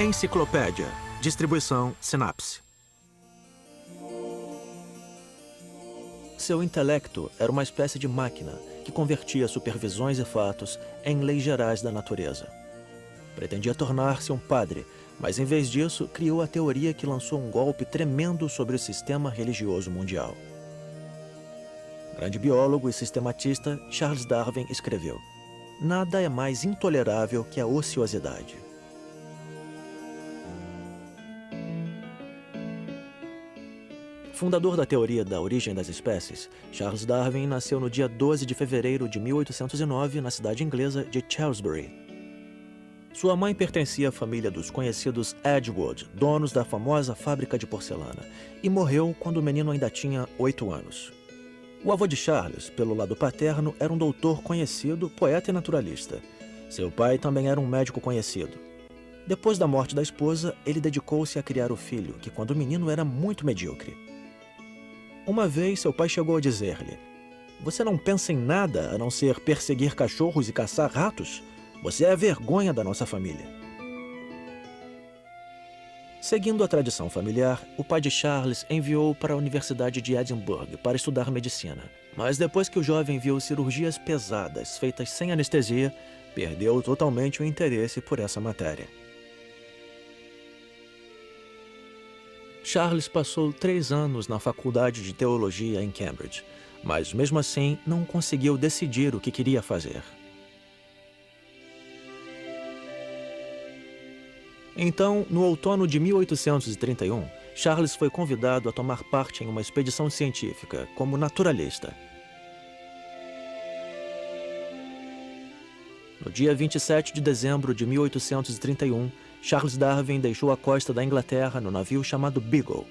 Enciclopédia. Distribuição Sinapse. Seu intelecto era uma espécie de máquina que convertia supervisões e fatos em leis gerais da natureza. Pretendia tornar-se um padre, mas em vez disso criou a teoria que lançou um golpe tremendo sobre o sistema religioso mundial. Grande biólogo e sistematista, Charles Darwin escreveu: "Nada é mais intolerável que a ociosidade." Fundador da teoria da origem das espécies, Charles Darwin nasceu no dia 12 de fevereiro de 1809 na cidade inglesa de Salisbury. Sua mãe pertencia à família dos conhecidos Edgewood, donos da famosa fábrica de porcelana, e morreu quando o menino ainda tinha 8 anos. O avô de Charles, pelo lado paterno, era um doutor conhecido, poeta e naturalista. Seu pai também era um médico conhecido. Depois da morte da esposa, ele dedicou-se a criar o filho, que quando menino era muito medíocre. Uma vez, seu pai chegou a dizer-lhe: "Você não pensa em nada a não ser perseguir cachorros e caçar ratos? Você é a vergonha da nossa família." Seguindo a tradição familiar, o pai de Charles enviou-o para a Universidade de Edimburgo para estudar medicina. Mas depois que o jovem viu cirurgias pesadas feitas sem anestesia, perdeu totalmente o interesse por essa matéria. Charles passou 3 anos na Faculdade de Teologia em Cambridge, mas mesmo assim não conseguiu decidir o que queria fazer. Então, no outono de 1831, Charles foi convidado a tomar parte em uma expedição científica como naturalista. No dia 27 de dezembro de 1831, Charles Darwin deixou a costa da Inglaterra no navio chamado Beagle.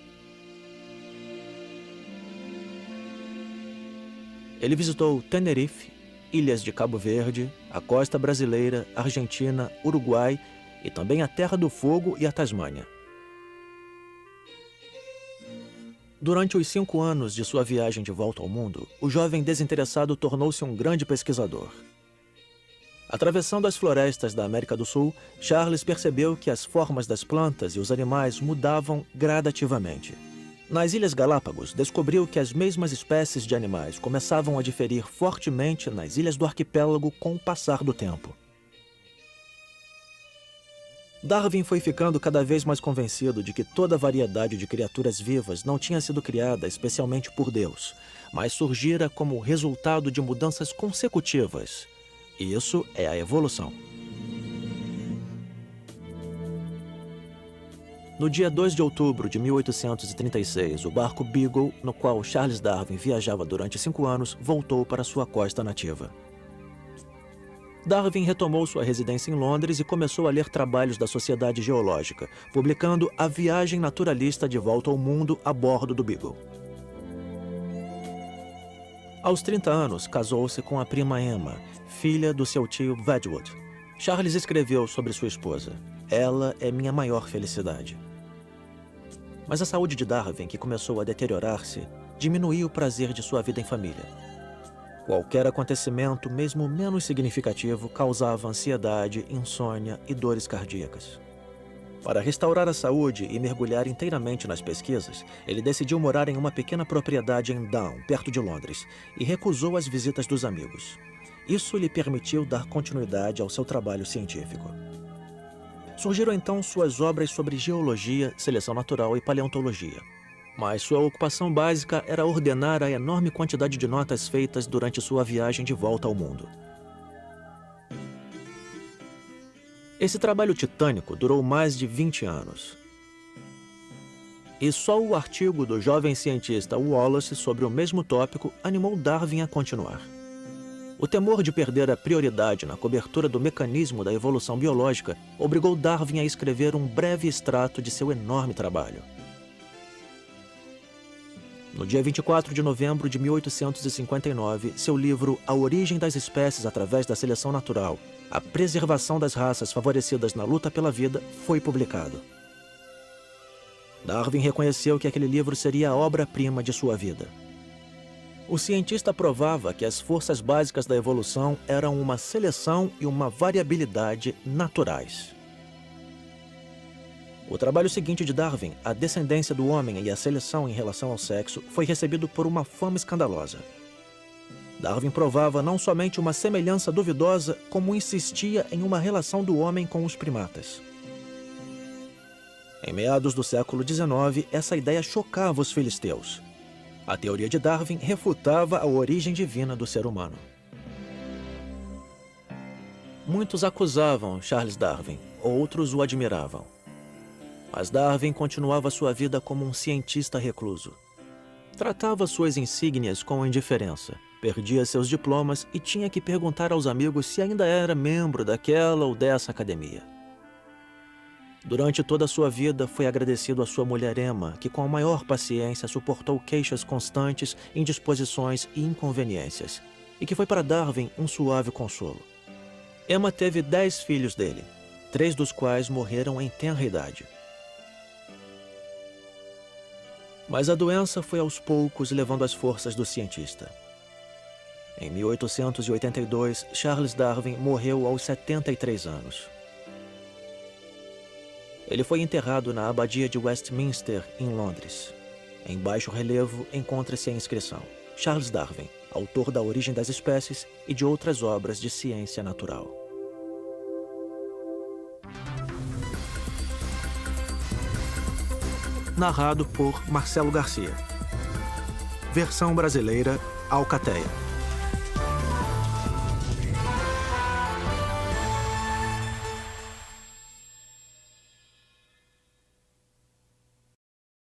Ele visitou Tenerife, ilhas de Cabo Verde, a costa brasileira, Argentina, Uruguai e também a Terra do Fogo e a Tasmânia. Durante os 5 anos de sua viagem de volta ao mundo, o jovem desinteressado tornou-se um grande pesquisador. Atravessando as florestas da América do Sul, Charles percebeu que as formas das plantas e os animais mudavam gradativamente. Nas Ilhas Galápagos, descobriu que as mesmas espécies de animais começavam a diferir fortemente nas ilhas do arquipélago com o passar do tempo. Darwin foi ficando cada vez mais convencido de que toda a variedade de criaturas vivas não tinha sido criada especialmente por Deus, mas surgira como resultado de mudanças consecutivas. Isso é a evolução. No dia 2 de outubro de 1836, o barco Beagle, no qual Charles Darwin viajava durante 5 anos, voltou para sua costa nativa. Darwin retomou sua residência em Londres e começou a ler trabalhos da Sociedade Geológica, publicando A Viagem Naturalista de Volta ao Mundo a bordo do Beagle. Aos 30 anos, casou-se com a prima Emma, filha do seu tio Wedgwood. Charles escreveu sobre sua esposa: "Ela é minha maior felicidade." Mas a saúde de Darwin, que começou a deteriorar-se, diminuiu o prazer de sua vida em família. Qualquer acontecimento, mesmo menos significativo, causava ansiedade, insônia e dores cardíacas. Para restaurar a saúde e mergulhar inteiramente nas pesquisas, ele decidiu morar em uma pequena propriedade em Down, perto de Londres, e recusou as visitas dos amigos. Isso lhe permitiu dar continuidade ao seu trabalho científico. Surgiram então suas obras sobre geologia, seleção natural e paleontologia. Mas sua ocupação básica era ordenar a enorme quantidade de notas feitas durante sua viagem de volta ao mundo. Esse trabalho titânico durou mais de 20 anos. E só o artigo do jovem cientista Wallace sobre o mesmo tópico animou Darwin a continuar. O temor de perder a prioridade na cobertura do mecanismo da evolução biológica obrigou Darwin a escrever um breve extrato de seu enorme trabalho. No dia 24 de novembro de 1859, seu livro A Origem das Espécies através da Seleção Natural, a preservação das raças favorecidas na luta pela vida, foi publicado. Darwin reconheceu que aquele livro seria a obra-prima de sua vida. O cientista provava que as forças básicas da evolução eram uma seleção e uma variabilidade naturais. O trabalho seguinte de Darwin, A Descendência do Homem e a Seleção em Relação ao Sexo, foi recebido por uma fama escandalosa. Darwin provava não somente uma semelhança duvidosa, como insistia em uma relação do homem com os primatas. Em meados do século XIX, essa ideia chocava os filisteus. A teoria de Darwin refutava a origem divina do ser humano. Muitos acusavam Charles Darwin, outros o admiravam. Mas Darwin continuava sua vida como um cientista recluso. Tratava suas insígnias com indiferença, perdia seus diplomas e tinha que perguntar aos amigos se ainda era membro daquela ou dessa academia. Durante toda a sua vida, foi agradecido à sua mulher Emma, que com a maior paciência suportou queixas constantes, indisposições e inconveniências, e que foi para Darwin um suave consolo. Emma teve 10 filhos dele, 3 dos quais morreram em tenra idade. Mas a doença foi aos poucos levando as forças do cientista. Em 1882, Charles Darwin morreu aos 73 anos. Ele foi enterrado na Abadia de Westminster, em Londres. Em baixo relevo encontra-se a inscrição: Charles Darwin, autor da Origem das Espécies e de outras obras de ciência natural. Narrado por Marcelo Garcia. Versão brasileira, Alcateia.